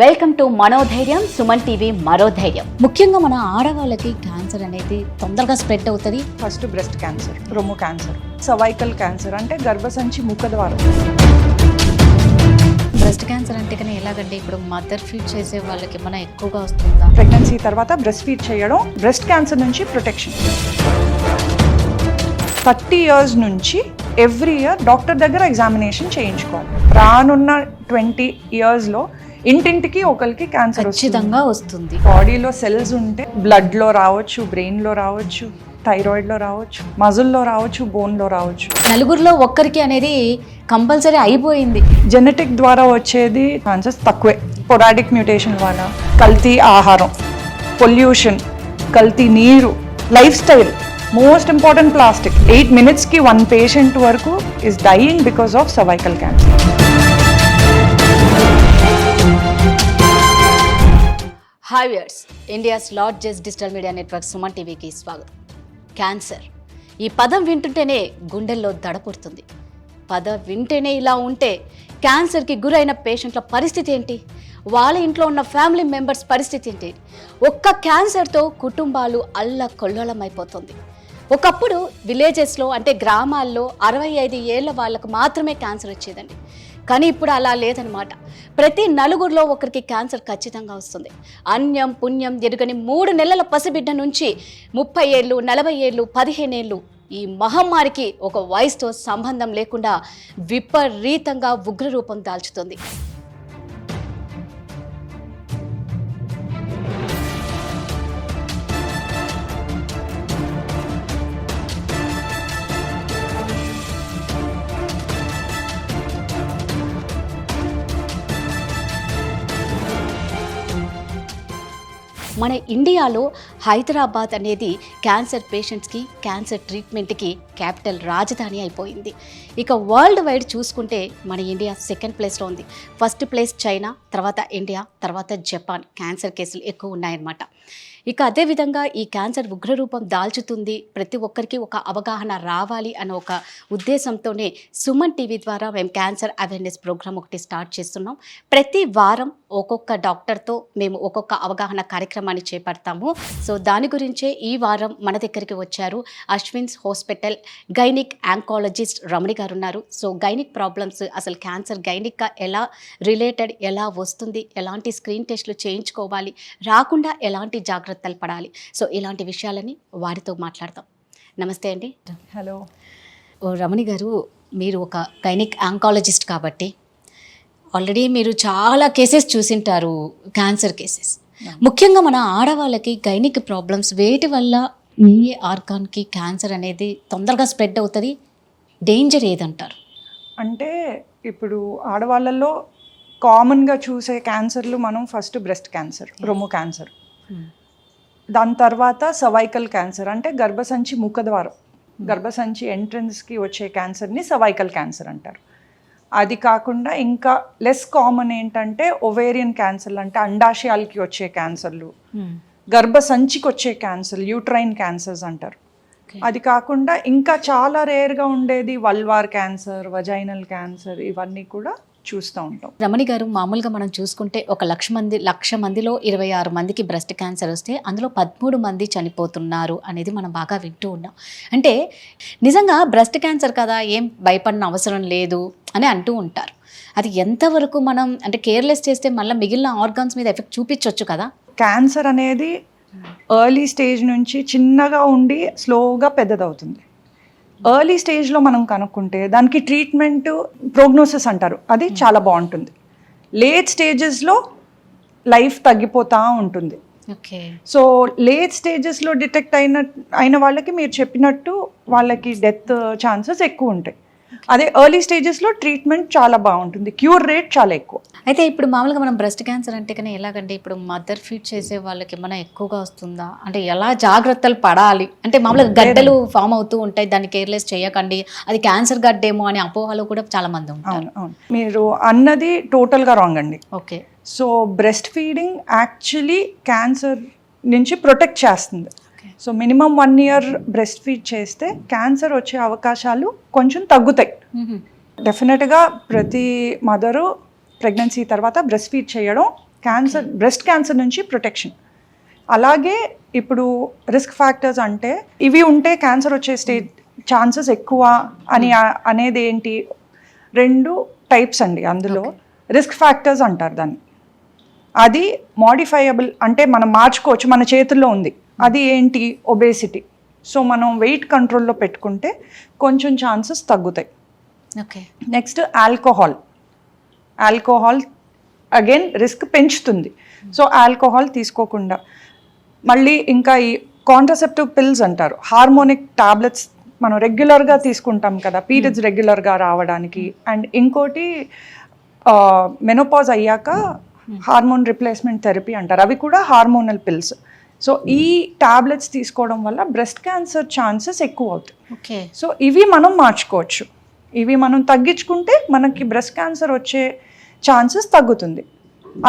Welcome to మనోధైర్యం Suman TV మరో ధైర్యం. ముఖ్యంగా మన ఆడవాళ్ళకి క్యాన్సర్ అనేది తొందరగా స్ప్రెడ్ అవుతుంది. ఫస్ట్ బ్రెస్ట్ క్యాన్సర్, రొమ్ము క్యాన్సర్, సర్వైకల్ క్యాన్సర్ అంటే గర్భసంచి ముఖద్వారం. బ్రెస్ట్ క్యాన్సర్ అంటే కానీ ఎలాగంటే ఇప్పుడు మదర్ ఫీడ్ చేసే వాళ్ళకి మన ఎక్కువగా వస్తుందా? ప్రెగ్నెన్సీ తర్వాత బ్రెస్ట్ ఫీడ్ చేయడం బ్రెస్ట్ క్యాన్సర్ నుంచి ప్రొటెక్షన్. 30 years నుంచి ఎవ్రీ ఇయర్ డాక్టర్ దగ్గర ఎగ్జామినేషన్ చేయించుకోవాలి. రానున్న 20 yearsలో ఇంటింటికి ఒకరికి క్యాన్సర్ ఖచ్చితంగా వస్తుంది. బాడీలో సెల్స్ ఉంటే బ్లడ్లో రావచ్చు, బ్రెయిన్లో రావచ్చు, థైరాయిడ్లో రావచ్చు, మజిల్లో రావచ్చు, బోన్లో రావచ్చు. నలుగురిలో ఒక్కరికి అనేది కంపల్సరీ అయిపోయింది. జెనెటిక్ ద్వారా వచ్చేది ఛాన్సెస్ తక్కువే. పొరాటిక్ మ్యూటేషన్ వల్ల, కల్తీ ఆహారం, పొల్యూషన్, కల్తీ నీరు, life style, most important plastic. 8 minutesకి 1 patient వరకు is dying because of cervical cancer. Hi viewers, India's largest digital media network Suman టీవీకి స్వాగతం. క్యాన్సర్ ఈ పదం వింటుంటేనే గుండెల్లో దడపుడుతుంది. పదం వింటేనే ఇలా ఉంటే క్యాన్సర్కి గురైన పేషెంట్ల పరిస్థితి ఏంటి, వాళ్ళ ఇంట్లో ఉన్న ఫ్యామిలీ మెంబర్స్ పరిస్థితి ఏంటి? ఒక్క క్యాన్సర్తో కుటుంబాలు అల్లకొల్లోలమైపోతుంది. ఒకప్పుడు విలేజెస్లో అంటే గ్రామాల్లో 65 ఏళ్ళ వాళ్ళకు మాత్రమే క్యాన్సర్ వచ్చేదండి. కానీ ఇప్పుడు అలా లేదనమాట. ప్రతి నలుగురిలో ఒకరికి క్యాన్సర్ ఖచ్చితంగా వస్తుంది. అన్యం పుణ్యం ఎరుగని 3 నెలల పసిబిడ్డ నుంచి 30 ఏళ్ళు, 40 ఏళ్ళు, 15 ఏళ్ళు ఈ మహమ్మారికి ఒక వయసుతో సంబంధం లేకుండా విపరీతంగా ఉగ్రరూపం దాల్చుతుంది. మన ఇండియాలో హైదరాబాద్ అనేది క్యాన్సర్ పేషెంట్స్కి, క్యాన్సర్ ట్రీట్మెంట్కి క్యాపిటల్ రాజధాని అయిపోయింది. ఇక వరల్డ్ వైడ్ చూసుకుంటే మన ఇండియా 2nd ప్లేస్లో ఉంది. ఫస్ట్ ప్లేస్ చైనా, తర్వాత ఇండియా, తర్వాత జపాన్. క్యాన్సర్ కేసులు ఎక్కువ ఉన్నాయన్నమాట. ఇక అదేవిధంగా ఈ క్యాన్సర్ ఉగ్రరూపం దాల్చుతుంది, ప్రతి ఒక్కరికి ఒక అవగాహన రావాలి అన్న ఒక ఉద్దేశంతోనే సుమన్ టీవీ ద్వారా మేము క్యాన్సర్ అవేర్నెస్ ప్రోగ్రామ్ ఒకటి స్టార్ట్ చేస్తున్నాం. ప్రతి వారం ఒక్కొక్క డాక్టర్తో మేము ఒక్కొక్క అవగాహన కార్యక్రమాన్ని చేపడతాము. సో దాని గురించే ఈ వారం మన దగ్గరికి వచ్చారు అశ్విన్స్ హాస్పిటల్ గైనిక్ ఆంకాలజిస్ట్ రమణి గారు ఉన్నారు. సో గైనిక్ ప్రాబ్లమ్స్, అసలు క్యాన్సర్ గైనిక్గా ఎలా రిలేటెడ్, ఎలా వస్తుంది, ఎలాంటి స్క్రీన్ టెస్ట్లు చేయించుకోవాలి, రాకుండా ఎలాంటి జాగ్రత్తలు పడాలి, సో ఇలాంటి విషయాలని వారితో మాట్లాడతాం. నమస్తే అండి. హలో రమణి గారు, మీరు ఒక గైనిక్ ఆంకాలజిస్ట్ కాబట్టి ఆల్రెడీ మీరు చాలా కేసెస్ చూసింటారు, క్యాన్సర్ కేసెస్. ముఖ్యంగా మన ఆడవాళ్ళకి గైనిక్ ప్రాబ్లమ్స్ వేటి వల్ల ఏ ఆర్గాన్కి క్యాన్సర్ అనేది తొందరగా స్ప్రెడ్ అవుతుంది, డేంజర్ ఏదంటారు? అంటే ఇప్పుడు ఆడవాళ్ళల్లో కామన్గా చూసే క్యాన్సర్లు మనం ఫస్ట్ బ్రెస్ట్ క్యాన్సర్, రొమ్ము క్యాన్సర్, దాని తర్వాత సర్వైకల్ క్యాన్సర్ అంటే గర్భసంచి ముఖద్వారం, గర్భసంచి ఎంట్రన్స్కి వచ్చే క్యాన్సర్ని సర్వైకల్ క్యాన్సర్ అంటారు. అది కాకుండా ఇంకా లెస్ కామన్ ఏంటంటే ఒవేరియన్ క్యాన్సర్లు అంటే అండాశయాలకి వచ్చే క్యాన్సర్లు, గర్భసంచికి వచ్చే క్యాన్సర్, యూట్రైన్ క్యాన్సర్స్ అంటారు. అది కాకుండా ఇంకా చాలా రేర్గా ఉండేది వల్వార్ క్యాన్సర్, వజైనల్ క్యాన్సర్, ఇవన్నీ కూడా చూస్తూ ఉంటాం. రమణి గారు, మామూలుగా మనం చూసుకుంటే ఒక 1,00,000 మందిలో 26 మందికి బ్రెస్ట్ క్యాన్సర్ వస్తే అందులో 13 మంది చనిపోతున్నారు అనేది మనం బాగా వింటూ ఉన్నాం. అంటే నిజంగా బ్రెస్ట్ క్యాన్సర్ కదా, ఏం భయపడిన అవసరం లేదు అని అంటూ ఉంటారు. అది ఎంతవరకు మనం అంటే కేర్లెస్ చేస్తే మళ్ళీ మిగిలిన ఆర్గాన్స్ మీద ఎఫెక్ట్ చూపించవచ్చు కదా? క్యాన్సర్ అనేది ఎర్లీ స్టేజ్ నుంచి చిన్నగా ఉండి స్లోగా పెద్దదవుతుంది. ఎర్లీ స్టేజ్లో మనం కనుక్కుంటే దానికి ట్రీట్మెంట్ ప్రోగ్నోసిస్ అంటారు, అది చాలా బాగుంటుంది. లేట్ స్టేజెస్లో లైఫ్ తగ్గిపోతూ ఉంటుంది. ఓకే. సో లేట్ స్టేజెస్లో డిటెక్ట్ అయిన వాళ్ళకి మీరు చెప్పినట్టు వాళ్ళకి డెత్ ఛాన్సెస్ ఎక్కువ ఉంటాయి. అదే ఎర్లీ స్టేజెస్లో ట్రీట్మెంట్ చాలా బాగుంటుంది, క్యూర్ రేట్ చాలా ఎక్కువ. అయితే ఇప్పుడు మామూలుగా మనం బ్రెస్ట్ క్యాన్సర్ అంటే కానీ ఎలాగంటే ఇప్పుడు మదర్ ఫీడ్ చేసే వాళ్ళకి ఏమైనా ఎక్కువగా వస్తుందా, అంటే ఎలా జాగ్రత్తలు పడాలి? అంటే మామూలుగా గడ్డలు ఫామ్ అవుతూ ఉంటాయి, దాన్ని కేర్లెస్ చేయకండి, అది క్యాన్సర్ గడ్డేమో అనే అపోహలు కూడా చాలా మంది ఉంటారు. అవును, మీరు అన్నది టోటల్గా రాంగ్ అండి. Okay. So breast feeding actually cancer నుంచి ప్రొటెక్ట్ చేస్తుంది. So minimum 1 year breast feed చేస్తే క్యాన్సర్ వచ్చే అవకాశాలు కొంచెం తగ్గుతాయి. డెఫినెట్గా ప్రతి మదరు ప్రెగ్నెన్సీ తర్వాత బ్రెస్ట్ ఫీడ్ చేయడం క్యాన్సర్, బ్రెస్ట్ క్యాన్సర్ నుంచి ప్రొటెక్షన్. అలాగే ఇప్పుడు రిస్క్ ఫ్యాక్టర్స్ అంటే ఇవి ఉంటే క్యాన్సర్ వచ్చే ఛాన్సెస్ ఎక్కువ అని అనేది ఏంటి, 2 టైప్స్ అండి. అందులో రిస్క్ ఫ్యాక్టర్స్ అంటారు దాన్ని. అది మోడిఫైయబుల్, అంటే మనం మార్చుకోవచ్చు, మన చేతుల్లో ఉంది. అది ఏంటి, ఒబేసిటీ. సో మనం వెయిట్ కంట్రోల్లో పెట్టుకుంటే కొంచెం ఛాన్సెస్ తగ్గుతాయి. Okay. Next alcohol again risk పెంచుతుంది. సో ఆల్కహాల్ తీసుకోకుండా, మళ్ళీ ఇంకా ఈ కాంట్రసెప్టివ్ పిల్స్ అంటారు, హార్మోనిక్ టాబ్లెట్స్ మనం రెగ్యులర్గా తీసుకుంటాం కదా, పీరియడ్స్ రెగ్యులర్గా రావడానికి. అండ్ ఇంకోటి మెనోపాజ్ అయ్యాక హార్మోన్ రిప్లేస్మెంట్ థెరపీ అంటారు, అవి కూడా హార్మోనల్ పిల్స్. సో ఈ టాబ్లెట్స్ తీసుకోవడం వల్ల బ్రెస్ట్ క్యాన్సర్ ఛాన్సెస్ ఎక్కువ అవుతాయి. ఓకే. సో ఇవి మనం మార్చుకోవచ్చు, ఇవి మనం తగ్గించుకుంటే మనకి బ్రెస్ట్ క్యాన్సర్ వచ్చే ఛాన్సెస్ తగ్గుతుంది.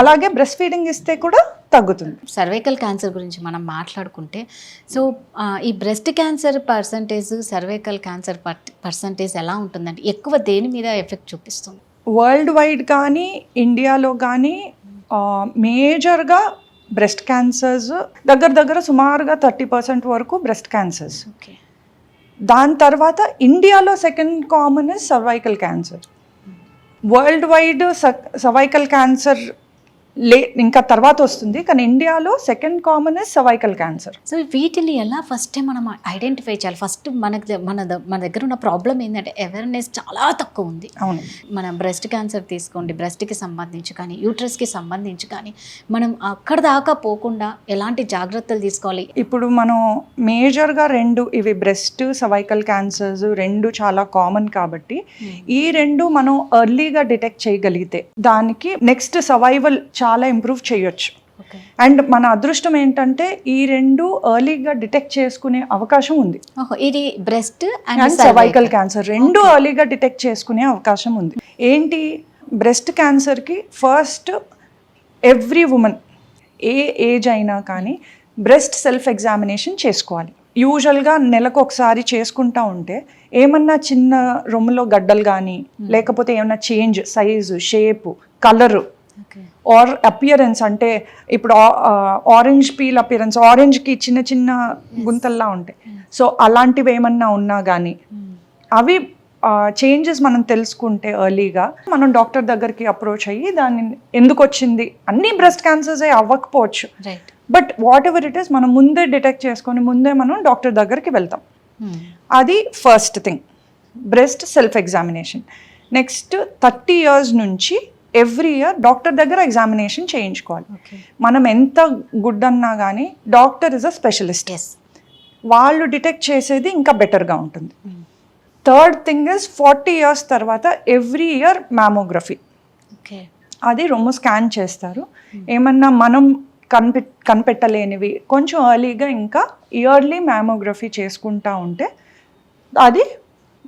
అలాగే బ్రెస్ట్ ఫీడింగ్ ఇస్తే కూడా తగ్గుతుంది. సర్వైకల్ క్యాన్సర్ గురించి మనం మాట్లాడుకుంటే, సో ఈ breast cancer percentage, cervical cancer percentage ఎలా ఉంటుందండి? ఎక్కువ దేని మీద ఎఫెక్ట్ చూపిస్తుంది? వరల్డ్ వైడ్ కానీ ఇండియాలో కానీ మేజర్గా బ్రెస్ట్ క్యాన్సర్స్ దగ్గర సుమారుగా 30% వరకు బ్రెస్ట్ క్యాన్సర్స్. ఓకే. దాని తర్వాత ఇండియాలో second common is cervical cancer. World wide cervical cancer ఇంకా తర్వాత వస్తుంది, కానీ ఇండియాలో second common is cervical cancer. So వీటిని ఎలా ఫస్ట్ మనం ఐడెంటిఫై చేయాలి? ఫస్ట్ మన దగ్గర ఉన్న ప్రాబ్లం ఏంటంటే అవేర్నెస్ చాలా తక్కువ ఉంది. అవును. మన బ్రెస్ట్ క్యాన్సర్ తీసుకోండి, బ్రెస్ట్కి సంబంధించి కానీ యూట్రస్కి సంబంధించి కానీ మనం అక్కడ దాకా పోకుండా ఎలాంటి జాగ్రత్తలు తీసుకోవాలి? ఇప్పుడు మనం మేజర్గా 2 ఇవి బ్రెస్ట్ సర్వైకల్ క్యాన్సర్స్ 2 చాలా కామన్ కాబట్టి ఈ 2 మనం ఎర్లీగా డిటెక్ట్ చేయగలిగితే దానికి నెక్స్ట్ సర్వైవల్ చాలా ఇంప్రూవ్ చేయొచ్చు. అండ్ మన అదృష్టం ఏంటంటే ఈ 2 ఎర్లీగా డిటెక్ట్ చేసుకునే అవకాశం ఉంది. ఇది బ్రెస్ట్ అండ్ సర్వైకల్ క్యాన్సర్ 2 ఎర్లీగా డిటెక్ట్ చేసుకునే అవకాశం ఉంది. ఏంటి, బ్రెస్ట్ క్యాన్సర్కి ఫస్ట్ ఎవ్రీ ఉమెన్ ఏ ఏజ్ అయినా కానీ బ్రెస్ట్ సెల్ఫ్ ఎగ్జామినేషన్ చేసుకోవాలి. యూజువల్గా నెలకు ఒకసారి చేసుకుంటా ఉంటే ఏమన్నా చిన్న రొమ్ములో గడ్డలు కానీ లేకపోతే ఏమన్నా change size, shape, colour or appearance, అంటే ఇప్పుడు ఆరెంజ్ పీల్ అపియరెన్స్, ఆరెంజ్కి చిన్న చిన్న గుంతల్లా ఉంటాయి. సో అలాంటివి ఏమన్నా ఉన్నా కానీ అవి చేంజెస్ మనం తెలుసుకుంటే ఎర్లీగా మనం డాక్టర్ దగ్గరికి అప్రోచ్ అయ్యి దాన్ని ఎందుకు వచ్చింది, అన్ని బ్రెస్ట్ క్యాన్సర్స్ అవ్వకపోవచ్చు, but whatever it is మనం ముందే డిటెక్ట్ చేసుకొని ముందే మనం డాక్టర్ దగ్గరికి వెళ్తాం. అది first thing, breast self examination. Next 30 years నుంచి ఎవ్రీ ఇయర్ డాక్టర్ దగ్గర ఎగ్జామినేషన్ చేయించుకోవాలి. మనం ఎంత గుడ్ అన్నా కానీ డాక్టర్ ఇస్ అ స్పెషలిస్ట్, వాళ్ళు డిటెక్ట్ చేసేది ఇంకా బెటర్గా ఉంటుంది. థర్డ్ థింగ్ ఇస్ 40 years తర్వాత ఎవ్రీ ఇయర్ మ్యామోగ్రఫీ. అది రొమ్ము స్కాన్ చేస్తారు, ఏమన్నా మనం కనిపెట్టలేనివి కొంచెం ఎర్లీగా ఇంకా ఇయర్లీ మ్యామోగ్రఫీ చేసుకుంటా ఉంటే అది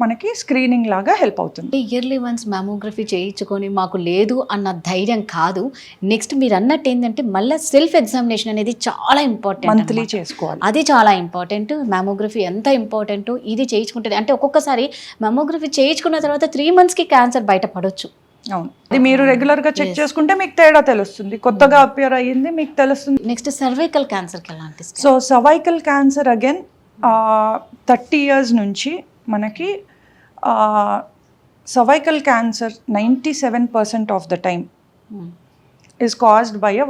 మనకి స్క్రీనింగ్ లాగా హెల్ప్ అవుతుంది. ఇయర్లీ వన్స్ మ్యామోగ్రఫీ చేయించుకొని మాకు లేదు అన్న ధైర్యం కాదు. నెక్స్ట్ మీరు అన్నట్టు ఏంటంటే మళ్ళీ సెల్ఫ్ ఎగ్జామినేషన్ అనేది చాలా ఇంపార్టెంట్, మంత్లీ చేసుకోవాలి. అది చాలా ఇంపార్టెంట్. మ్యామోగ్రఫీ ఎంత ఇంపార్టెంట్, ఇది చేయించుకుంటుంది అంటే ఒక్కొక్కసారి మ్యామోగ్రఫీ చేయించుకున్న తర్వాత 3 monthsకి క్యాన్సర్ బయటపడవచ్చు. అవును, అది మీరు రెగ్యులర్గా చెక్ చేసుకుంటే మీకు తేడా తెలుస్తుంది, కొత్తగా అపియర్ అయ్యింది మీకు తెలుస్తుంది. నెక్స్ట్ సర్వైకల్ క్యాన్సర్కి ఎలాంటి? So cervical cancer again 30 years నుంచి మనకి cervical cancer 97% of the time is caused by a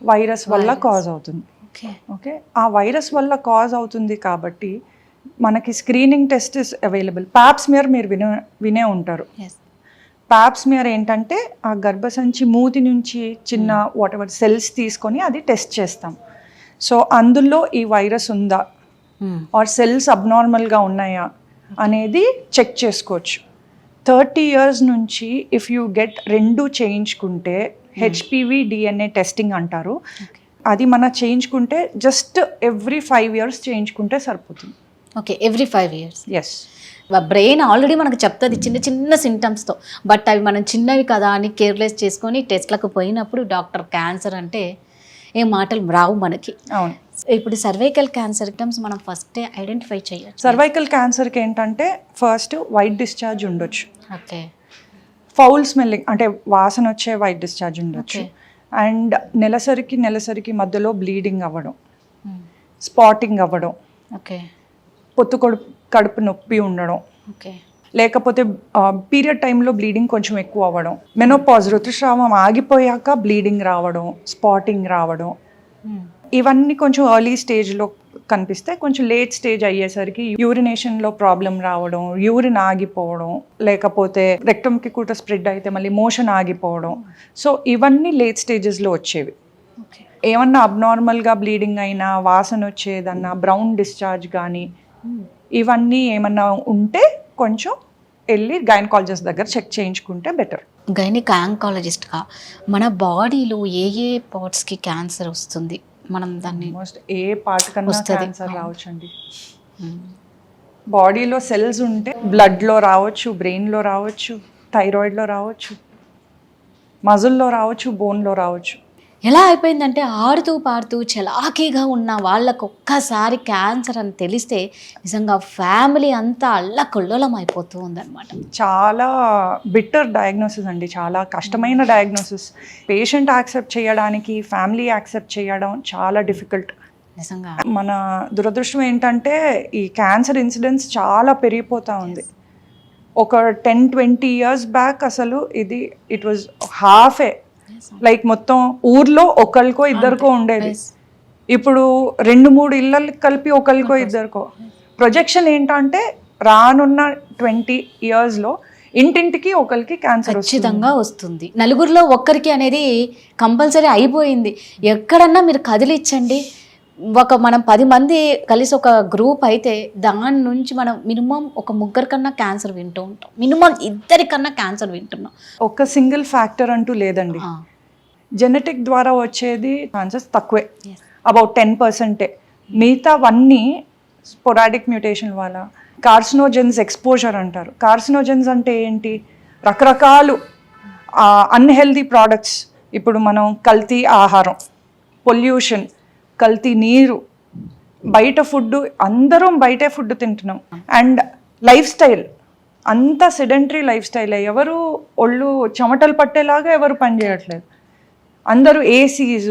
virus వల్ల కాజ్ అవుతుంది. ఓకే, ఆ వైరస్ వల్ల కాజ్ అవుతుంది కాబట్టి మనకి screening test is available. Pap smear మీరు వినే ఉంటారు. ప్యాప్స్మియర్ ఏంటంటే ఆ గర్భసంచి మూతి నుంచి చిన్న వాట్ ఎవర్ సెల్స్ తీసుకొని అది టెస్ట్ చేస్తాం. సో అందులో ఈ వైరస్ ఉందా ఆర్ సెల్స్ అబ్నార్మల్గా ఉన్నాయా అనేది చెక్ చేసుకోవచ్చు. 30 years నుంచి ఇఫ్ యూ గెట్ 2 చేయించుకుంటే HPV DNA టెస్టింగ్ అంటారు, అది మన చేయించుకుంటే జస్ట్ ఎవ్రీ 5 years చేయించుకుంటే సరిపోతుంది. Okay, every 5 years. Yes. Brain already మనకు చెప్తుంది చిన్న చిన్న సింటమ్స్తో, బట్ అవి మనం చిన్నవి కదా అని కేర్లెస్ చేసుకొని టెస్ట్లకు పోయినప్పుడు డాక్టర్ క్యాన్సర్ అంటే ఏ మాటలు రావు మనకి. అవును. ఇప్పుడు సర్వైకల్ క్యాన్సర్ సిమ్టమ్స్ మనం ఫస్టే ఐడెంటిఫై చేయొచ్చు. సర్వైకల్ క్యాన్సర్కి ఏంటంటే ఫస్ట్ వైట్ డిశ్చార్జ్ ఉండొచ్చు. ఓకే. ఫౌల్ స్మెల్లింగ్ అంటే వాసన వచ్చే వైట్ డిశ్చార్జ్ ఉండొచ్చు. అండ్ నెలసరికి మధ్యలో బ్లీడింగ్ అవ్వడం, స్పాటింగ్ అవ్వడం, పొత్తు కడుపు నొప్పి ఉండడం, లేకపోతే పీరియడ్ టైంలో బ్లీడింగ్ కొంచెం ఎక్కువ అవ్వడం, మెనోపాజ్ ఋతుస్రావం ఆగిపోయాక బ్లీడింగ్ రావడం, స్పాటింగ్ రావడం, ఇవన్నీ కొంచెం ఎర్లీ స్టేజ్లో కనిపిస్తే కొంచెం లేట్ స్టేజ్ అయ్యేసరికి యూరినేషన్లో ప్రాబ్లం రావడం, యూరిన్ ఆగిపోవడం, లేకపోతే రెక్టమ్కి కూడా స్ప్రెడ్ అయితే మళ్ళీ మోషన్ ఆగిపోవడం. సో ఇవన్నీ లేట్ స్టేజెస్లో వచ్చేవి. ఏమన్నా అబ్నార్మల్గా బ్లీడింగ్ అయినా, వాసన వచ్చేదన్నా, బ్రౌన్ డిశ్చార్జ్ కానీ ఇవన్నీ ఏమన్నా ఉంటే కొంచెం వెళ్ళి గైనకాలజిస్ట్ దగ్గర చెక్ చేయించుకుంటే బెటర్. గైనిక్ ఆంకాలజిస్ట్గా మన బాడీలో ఏ ఏ పార్ట్స్కి క్యాన్సర్ వస్తుంది, మనం దాన్ని ఏ పార్ట్ కన్నా క్యాన్సర్ రావచ్చండి. బాడీలో సెల్స్ ఉంటే బ్లడ్లో రావచ్చు, బ్రెయిన్లో రావచ్చు, థైరాయిడ్లో రావచ్చు, మజిల్లో రావచ్చు, బోన్లో రావచ్చు. ఎలా అయిపోయిందంటే ఆడుతూ పాడుతూ చలాకీగా ఉన్న వాళ్ళకు ఒక్కసారి క్యాన్సర్ అని తెలిస్తే నిజంగా ఫ్యామిలీ అంతా అల్లకొల్లోలం అయిపోతూ ఉందన్నమాట. చాలా బిట్టర్ డయాగ్నోసిస్ అండి, చాలా కష్టమైన డయాగ్నోసిస్. పేషెంట్ యాక్సెప్ట్ చేయడానికి, ఫ్యామిలీ యాక్సెప్ట్ చేయడం చాలా డిఫికల్ట్ నిజంగా. మన దురదృష్టం ఏంటంటే ఈ క్యాన్సర్ ఇన్సిడెన్స్ చాలా పెరిగిపోతూ ఉంది. ఒక 10-20 years బ్యాక్ అసలు ఇట్ వాజ్ హాఫే, లైక్ మొత్తం ఊర్లో ఒకరికో ఇద్దరికో ఉండేది. ఇప్పుడు 2-3 ఇళ్ళకి కలిపి ఒకరికో ఇద్దరికో. ప్రొజెక్షన్ ఏంటంటే రానున్న 20 yearsలో ఇంటింటికి ఒకరికి క్యాన్సర్ ఖచ్చితంగా వస్తుంది. నలుగురిలో ఒక్కరికి అనేది కంపల్సరీ అయిపోయింది. ఎక్కడన్నా మీరు కదిలిచ్చండి, మనం 10 మంది కలిసి ఒక గ్రూప్ అయితే దాని నుంచి మనం మినిమం ఒక 3 కన్నా క్యాన్సర్ వింటూ ఉంటాం, మినిమం 2 కన్నా క్యాన్సర్ వింటున్నాం. ఒక సింగిల్ ఫ్యాక్టర్ అంటూ లేదండి. జెనెటిక్ ద్వారా వచ్చేది ఛాన్సెస్ తక్కువే, అబౌట్ 10%. మిగతావన్నీ స్పోరాడిక్ మ్యూటేషన్ వల్ల. కార్సినోజెన్స్ ఎక్స్పోజర్ అంటారు. కార్సినోజెన్స్ అంటే ఏంటి? రకరకాలు అన్హెల్దీ ప్రోడక్ట్స్. ఇప్పుడు మనం కల్తీ ఆహారం, పొల్యూషన్, కల్తీ నీరు, బయట ఫుడ్, అందరం బయటే ఫుడ్ తింటున్నాం. అండ్ లైఫ్ స్టైల్ అంతా సెడెంటరీ లైఫ్ స్టైల్. ఎవరు ఒళ్ళు చెమటలు పట్టేలాగా ఎవరు పని చేయట్లేదు. అందరూ ఏసీస్,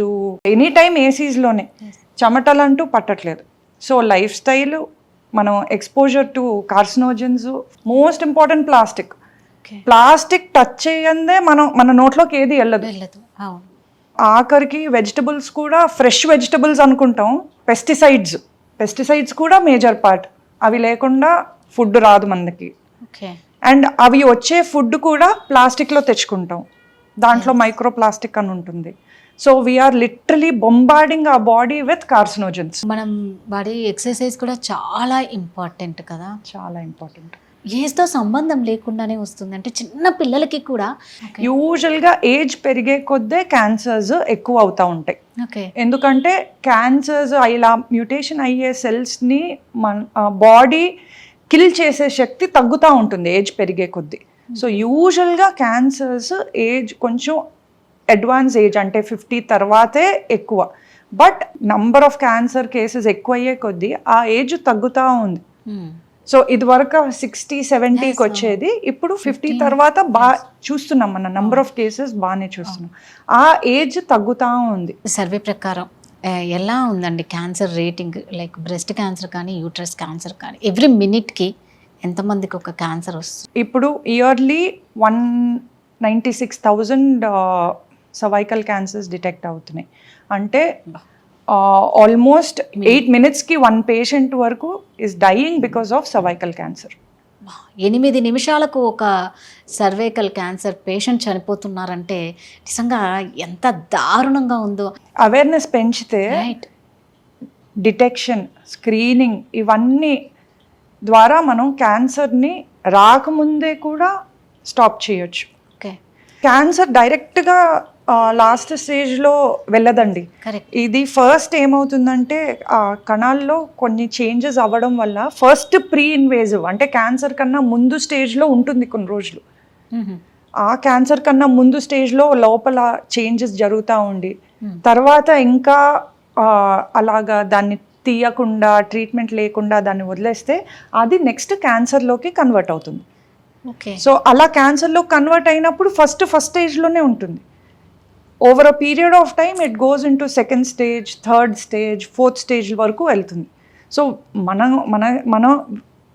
ఎనీ టైం ఏసీస్లోనే, చెమటలు అంటూ పట్టట్లేదు. సో లైఫ్ స్టైల్, మనం exposure to carcinogens. Most important plastic touch చేయందే మన నోట్లోకి ఏది వెళ్ళదు. ఆఖరికి వెజిటబుల్స్ కూడా ఫ్రెష్ వెజిటబుల్స్ అనుకుంటాం, పెస్టిసైడ్స్ కూడా మేజర్ పార్ట్. అవి లేకుండా ఫుడ్ రాదు మనకి. అండ్ అవి వచ్చే ఫుడ్ కూడా ప్లాస్టిక్లో తెచ్చుకుంటాం, దాంట్లో మైక్రో ప్లాస్టిక్ అని ఉంటుంది. సో వీఆర్ లిటరలీ బొంబార్డింగ్ ఆ బాడీ విత్ కార్సినోజన్స్. మనం బాడీ ఎక్సర్సైజ్ కూడా చాలా ఇంపార్టెంట్ కదా, చాలా ఇంపార్టెంట్. ఏజ్తో సంబంధం లేకుండానే వస్తుంది. అంటే చిన్న పిల్లలకి కూడా యూజువల్గా ఏజ్ పెరిగే కొద్దే క్యాన్సర్స్ ఎక్కువ అవుతూ ఉంటాయి. ఎందుకంటే క్యాన్సర్స్ ఇలా మ్యూటేషన్ అయ్యే సెల్స్ని మన బాడీ కిల్ చేసే శక్తి తగ్గుతూ ఉంటుంది ఏజ్ పెరిగే కొద్దీ. సో యూజువల్గా క్యాన్సర్స్ ఏజ్ కొంచెం అడ్వాన్స్ ఏజ్ అంటే 50 తర్వాతే ఎక్కువ. But number of cancer cases ఎక్కువ అయ్యే కొద్దీ ఆ ఏజ్ తగ్గుతూ ఉంది. సో ఇది వరకు 60-70కి వచ్చేది, ఇప్పుడు 50 తర్వాత బాగా చూస్తున్నాం, మన నంబర్ ఆఫ్ కేసెస్ బాగానే చూస్తున్నాం. ఆ ఏజ్ తగ్గుతూ ఉంది. సర్వే ప్రకారం ఎలా ఉందండి cancer rating? Like breast cancer కానీ, యూట్రస్ క్యాన్సర్ కానీ, ఎవ్రీ మినిట్కి ఎంతమందికి ఒక క్యాన్సర్ వస్తుంది? ఇప్పుడు ఇయర్లీ 196,000 సర్వైకల్ క్యాన్సర్స్ డిటెక్ట్ అవుతున్నాయి. అంటే ఆల్మోస్ట్ 8 minutesకి 1 patient వరకు is dying because of cervical cancer. 8 నిమిషాలకు ఒక సర్వైకల్ క్యాన్సర్ పేషెంట్ చనిపోతున్నారంటే నిజంగా ఎంత దారుణంగా ఉందో. అవేర్నెస్ పెంచితే డిటెక్షన్, స్క్రీనింగ్ ఇవన్నీ ద్వారా మనం క్యాన్సర్ని రాకముందే కూడా స్టాప్ చేయొచ్చు. క్యాన్సర్ డైరెక్ట్గా లాస్ట్ స్టేజ్లో వెళ్ళదండి. ఇది ఫస్ట్ ఏమవుతుందంటే కణాల్లో కొన్ని చేంజెస్ అవ్వడం వల్ల ఫస్ట్ ప్రీ ఇన్వేజివ్ అంటే క్యాన్సర్ కన్నా ముందు స్టేజ్లో ఉంటుంది కొన్ని రోజులు. ఆ క్యాన్సర్ కన్నా ముందు స్టేజ్లో లోపల చేంజెస్ జరుగుతూ ఉండి తర్వాత ఇంకా అలాగా దాన్ని తీయకుండా ట్రీట్మెంట్ లేకుండా దాన్ని వదిలేస్తే అది నెక్స్ట్ క్యాన్సర్లోకి కన్వర్ట్ అవుతుంది. ఓకే. సో అలా క్యాన్సర్లో కన్వర్ట్ అయినప్పుడు ఫస్ట్ స్టేజ్లోనే ఉంటుంది. Over a period of time it goes in to second stage, third stage, fourth stage వరకు వెళ్తుంది. సో మనం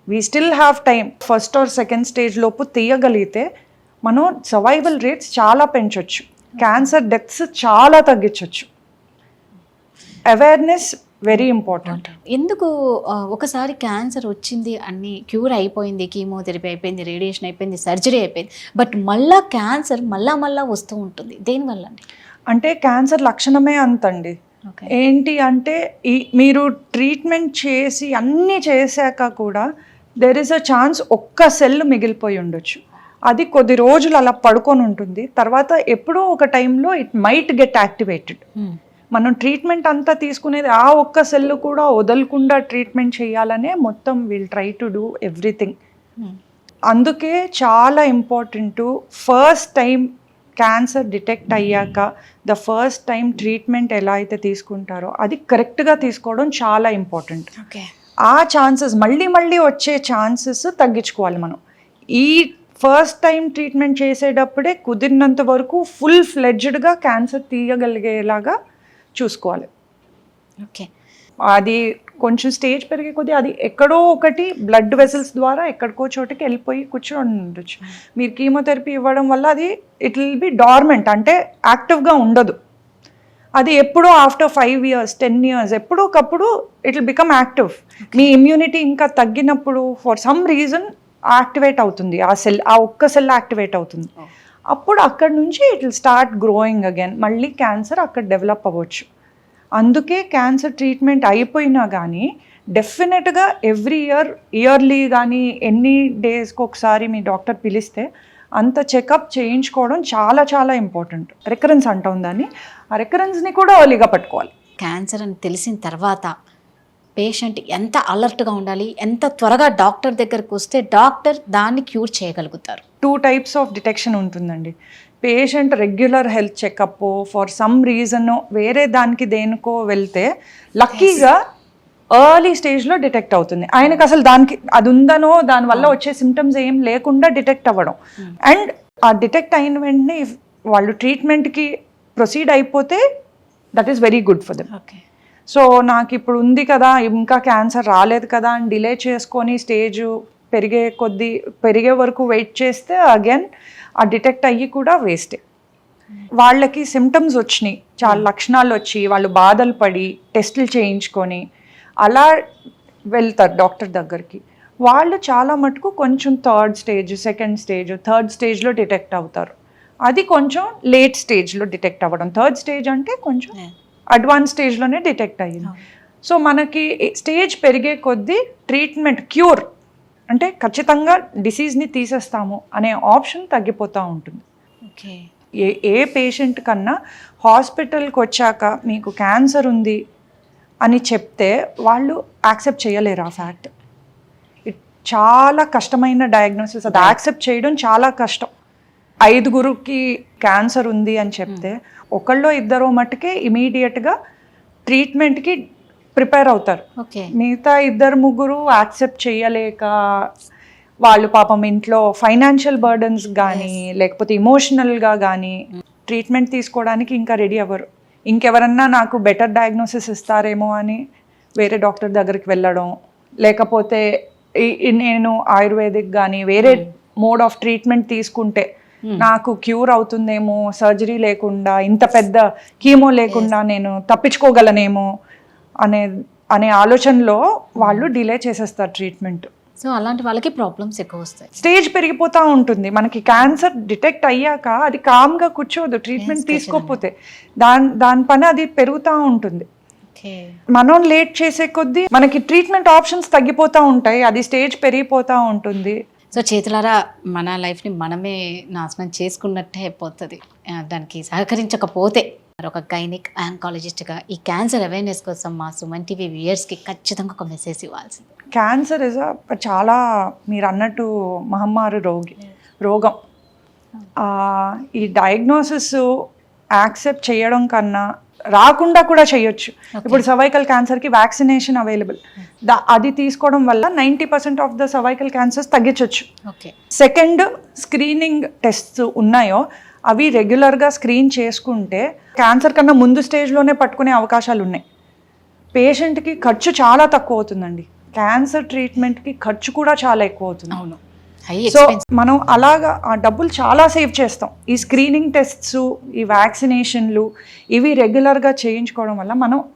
we still have time. First or second stage లోపు తీయగలిగితే మనం సర్వైవల్ రేట్స్ చాలా పెంచవచ్చు, క్యాన్సర్ డెత్స్ చాలా తగ్గించవచ్చు. Awareness very important. ఎందుకు ఒకసారి క్యాన్సర్ వచ్చింది అన్ని క్యూర్ అయిపోయింది, కీమోథెరపీ అయిపోయింది, రేడియేషన్ అయిపోయింది, సర్జరీ అయిపోయింది, బట్ మళ్ళా క్యాన్సర్ మళ్ళా వస్తూ ఉంటుంది, దేనివల్ల అండి? అంటే క్యాన్సర్ లక్షణమే అంతండి. ఏంటి అంటే మీరు ట్రీట్మెంట్ చేసి అన్నీ చేశాక కూడా దెర్ ఇస్ అ ఛాన్స్ ఒక్క సెల్ మిగిలిపోయి ఉండొచ్చు. అది కొద్ది రోజులు అలా పడుకొని ఉంటుంది, తర్వాత ఎప్పుడో ఒక టైంలో ఇట్ మైట్ గెట్ యాక్టివేటెడ్. మనం ట్రీట్మెంట్ అంతా తీసుకునేది ఆ ఒక్క సెల్ కూడా వదలకుండా ట్రీట్మెంట్ చేయాలనే మొత్తం will try to do everything. అందుకే చాలా important first time cancer detect అయ్యాక ద ఫస్ట్ టైం ట్రీట్మెంట్ ఎలా అయితే తీసుకుంటారో అది కరెక్ట్గా తీసుకోవడం చాలా ఇంపార్టెంట్. ఆ ఛాన్సెస్ మళ్ళీ వచ్చే ఛాన్సెస్ తగ్గించుకోవాలి మనం. ఈ ఫస్ట్ టైం ట్రీట్మెంట్ చేసేటప్పుడే కుదిరినంత వరకు ఫుల్ ఫ్లెడ్జ్డ్గా క్యాన్సర్ తీయగలిగేలాగా చూసుకోవాలి. ఓకే. అది కొంచెం స్టేజ్ పెరిగే కొద్దీ అది ఎక్కడో ఒకటి బ్లడ్ వెసల్స్ ద్వారా ఎక్కడికో చోటుకి వెళ్ళిపోయి కూర్చొని ఉండొచ్చు. మీరు కీమోథెరపీ ఇవ్వడం వల్ల అది ఇట్ విల్ బి డార్మెంట్, అంటే యాక్టివ్గా ఉండదు. అది ఎప్పుడో ఆఫ్టర్ 5 years 10 years ఎప్పుడో ఒకప్పుడు it will become active. Me immunity ఇంకా తగ్గినప్పుడు ఫర్ సమ్ రీజన్ యాక్టివేట్ అవుతుంది ఆ సెల్, ఆ ఒక్క సెల్ యాక్టివేట్ అవుతుంది. అప్పుడు అక్కడ నుంచి it will start growing again, మళ్ళీ క్యాన్సర్ అక్కడ డెవలప్ అవ్వచ్చు. అందుకే క్యాన్సర్ ట్రీట్మెంట్ అయిపోయినా కానీ డెఫినెట్గా ఇయర్లీ కానీ ఎన్ని డేస్కి ఒకసారి మీ డాక్టర్ పిలిస్తే అంత చెకప్ చేయించుకోవడం చాలా చాలా ఇంపార్టెంట్. రికరెన్స్ అంటాం దాన్ని, ఆ రికరెన్స్ని కూడా ఎర్లీగా పట్టుకోవాలి. క్యాన్సర్ అని తెలిసిన తర్వాత పేషెంట్ ఎంత అలర్ట్గా ఉండాలి, ఎంత త్వరగా డాక్టర్ దగ్గరకు వస్తే డాక్టర్ దాన్ని క్యూర్ చేయగలుగుతారు? 2 types ఆఫ్ డిటెక్షన్ ఉంటుందండి. Patient regular health checkup for some reason వేరే దానికి దేనికో వెళ్తే లక్కీగా ఎర్లీ స్టేజ్లో డిటెక్ట్ అవుతుంది. ఆయనకు అసలు దానికి అది ఉందనో దానివల్ల వచ్చే సిమ్టమ్స్ ఏం లేకుండా డిటెక్ట్ అవ్వడం. అండ్ ఆ డిటెక్ట్ అయిన వెంటనే వాళ్ళు ట్రీట్మెంట్కి ప్రొసీడ్ అయిపోతే that is very good for them. Okay. So నాకు ఇప్పుడు ఉంది కదా, ఇంకా క్యాన్సర్ రాలేదు కదా అని డిలే చేసుకొని స్టేజ్ పెరిగే వరకు వెయిట్ చేస్తే అగైన్ ఆ డిటెక్ట్ అయ్యి కూడా వేస్టే. వాళ్ళకి సిమ్టమ్స్ వచ్చినాయి, చాలా లక్షణాలు వచ్చి వాళ్ళు బాధలు పడి టెస్టులు చేయించుకొని అలా వెళ్తారు డాక్టర్ దగ్గరికి. వాళ్ళు చాలా మటుకు కొంచెం third stage, second stage, third స్టేజ్లో డిటెక్ట్ అవుతారు. అది కొంచెం లేట్ స్టేజ్లో డిటెక్ట్ అవ్వడం. థర్డ్ స్టేజ్ అంటే కొంచెం అడ్వాన్స్ స్టేజ్లోనే డిటెక్ట్ అయ్యింది. సో మనకి స్టేజ్ పెరిగే కొద్దీ ట్రీట్మెంట్ క్యూర్ అంటే ఖచ్చితంగా డిసీజ్ని తీసేస్తాము అనే ఆప్షన్ తగ్గిపోతూ ఉంటుంది. ఓకే. ఏ పేషెంట్ కన్నా హాస్పిటల్కి వచ్చాక మీకు క్యాన్సర్ ఉంది అని చెప్తే వాళ్ళు యాక్సెప్ట్ చేయలేరు ఆ ఫ్యాక్ట్. చాలా కష్టమైన డయాగ్నోసిస్, అది యాక్సెప్ట్ చేయడం చాలా కష్టం. 5గురికి క్యాన్సర్ ఉంది అని చెప్తే ఒకళ్ళో ఇద్దరో మట్టుకే ఇమీడియట్గా ట్రీట్మెంట్కి ప్రిపేర్ అవుతారు. మిగతా 2-3 యాక్సెప్ట్ చేయలేక వాళ్ళు పాపం ఇంట్లో ఫైనాన్షియల్ బర్డన్స్ కానీ లేకపోతే ఇమోషనల్గా కానీ ట్రీట్మెంట్ తీసుకోవడానికి ఇంకా రెడీ అవ్వరు. ఇంకెవరన్నా నాకు బెటర్ డయాగ్నోసిస్ ఇస్తారేమో అని వేరే డాక్టర్ దగ్గరికి వెళ్ళడం, లేకపోతే నేను ఆయుర్వేదిక్ కానీ వేరే మోడ్ ఆఫ్ ట్రీట్మెంట్ తీసుకుంటే నాకు క్యూర్ అవుతుందేమో, సర్జరీ లేకుండా ఇంత పెద్ద కీమో లేకుండా నేను తప్పించుకోగలనేమో అనే ఆలోచనలో వాళ్ళు డిలే చేసేస్తారు ట్రీట్మెంట్. సో అలాంటి వాళ్ళకి ప్రాబ్లమ్స్ ఎక్కువ వస్తాయి. స్టేజ్ పెరిగిపోతూ ఉంటుంది. మనకి క్యాన్సర్ డిటెక్ట్ అయ్యాక అది కామ్గా కూర్చోదు ట్రీట్మెంట్ తీసుకోకపోతే, దాని పని అది పెరుగుతూ ఉంటుంది. మనం లేట్ చేసే కొద్దీ మనకి ట్రీట్మెంట్ ఆప్షన్స్ తగ్గిపోతూ ఉంటాయి, అది స్టేజ్ పెరిగిపోతూ ఉంటుంది. సో చేతులారా మన లైఫ్ని మనమే నాశనం చేసుకున్నట్టే అయిపోతుంది దానికి సహకరించకపోతే. ఒక గైనిక్ ఆంకాలజిస్ట్గా ఈ క్యాన్సర్ అవేర్నెస్ కోసం మా సుమన్ టీవీ వ్యూయర్స్కి ఖచ్చితంగా ఒక మెసేజ్ ఇవ్వాల్సింది. క్యాన్సర్ ఇస్ చాలా మీరు అన్నట్టు మహమ్మారి రోగం. ఈ డయాగ్నోసిస్ యాక్సెప్ట్ చేయడం కన్నా రాకుండా కూడా చేయొచ్చు. ఇప్పుడు సర్వైకల్ క్యాన్సర్కి వ్యాక్సినేషన్ అవైలబుల్, అది తీసుకోవడం వల్ల 90% ఆఫ్ ద సర్వైకల్ క్యాన్సర్స్ తగ్గించవచ్చు. ఓకే. సెకండ్, స్క్రీనింగ్ టెస్ట్స్ ఉన్నాయో అవి రెగ్యులర్గా స్క్రీన్ చేసుకుంటే క్యాన్సర్ కన్నా ముందు స్టేజ్లోనే పట్టుకునే అవకాశాలు ఉన్నాయి. పేషెంట్కి ఖర్చు చాలా తక్కువ అవుతుందండి. క్యాన్సర్ ట్రీట్మెంట్కి ఖర్చు కూడా చాలా ఎక్కువ అవుతుంది. అవును. సో మనం అలాగా ఆ డబ్బులు చాలా సేవ్ చేస్తాం. ఈ స్క్రీనింగ్ టెస్ట్స్, ఈ వ్యాక్సినేషన్లు ఇవి రెగ్యులర్గా చేయించుకోవడం వల్ల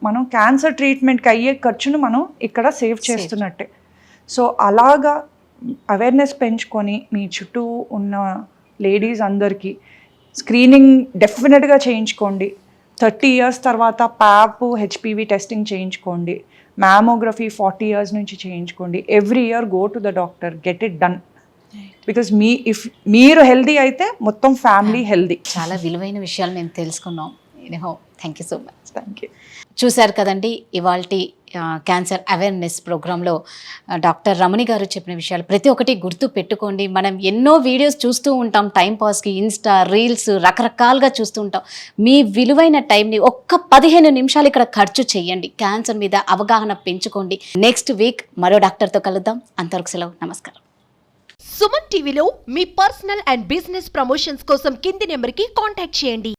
మనం క్యాన్సర్ ట్రీట్మెంట్కి అయ్యే ఖర్చును మనం ఇక్కడ సేవ్ చేస్తున్నట్టే. సో అలాగా అవేర్నెస్ పెంచుకొని మీ చుట్టూ ఉన్న లేడీస్ అందరికీ స్క్రీనింగ్ డెఫినెట్గా చేయించుకోండి. 30 years తర్వాత ప్యాప్, హెచ్పివి టెస్టింగ్ చేయించుకోండి. మ్యామోగ్రఫీ 40 years నుంచి చేయించుకోండి. Every year go to the doctor, get it done. Because మీరు హెల్దీ అయితే మొత్తం ఫ్యామిలీ హెల్దీ. చాలా విలువైన విషయాలు మేము తెలుసుకున్నాం. Thank you so much. Thank you. చూశారు కదండి ఇవాల్టి క్యాన్సర్ అవేర్నెస్ ప్రోగ్రాంలో డాక్టర్ రమణి గారు చెప్పిన విషయాలు ప్రతి ఒక్కటి గుర్తు పెట్టుకోండి. మనం ఎన్నో వీడియోస్ చూస్తూ ఉంటాం, టైంపాస్కి ఇన్స్టా రీల్స్ రకరకాలుగా చూస్తూ ఉంటాం. మీ విలువైన టైంని ఒక్క 15 నిమిషాలు ఇక్కడ ఖర్చు చేయండి. క్యాన్సర్ మీద అవగాహన పెంచుకోండి. నెక్స్ట్ వీక్ మరో డాక్టర్తో కలుద్దాం. అంతవరకు సెలవు. నమస్కారం. సుమన్ టీవీలో మీ పర్సనల్ అండ్ బిజినెస్ ప్రమోషన్స్ కోసం కింది నెంబర్కి కాంటాక్ట్ చేయండి.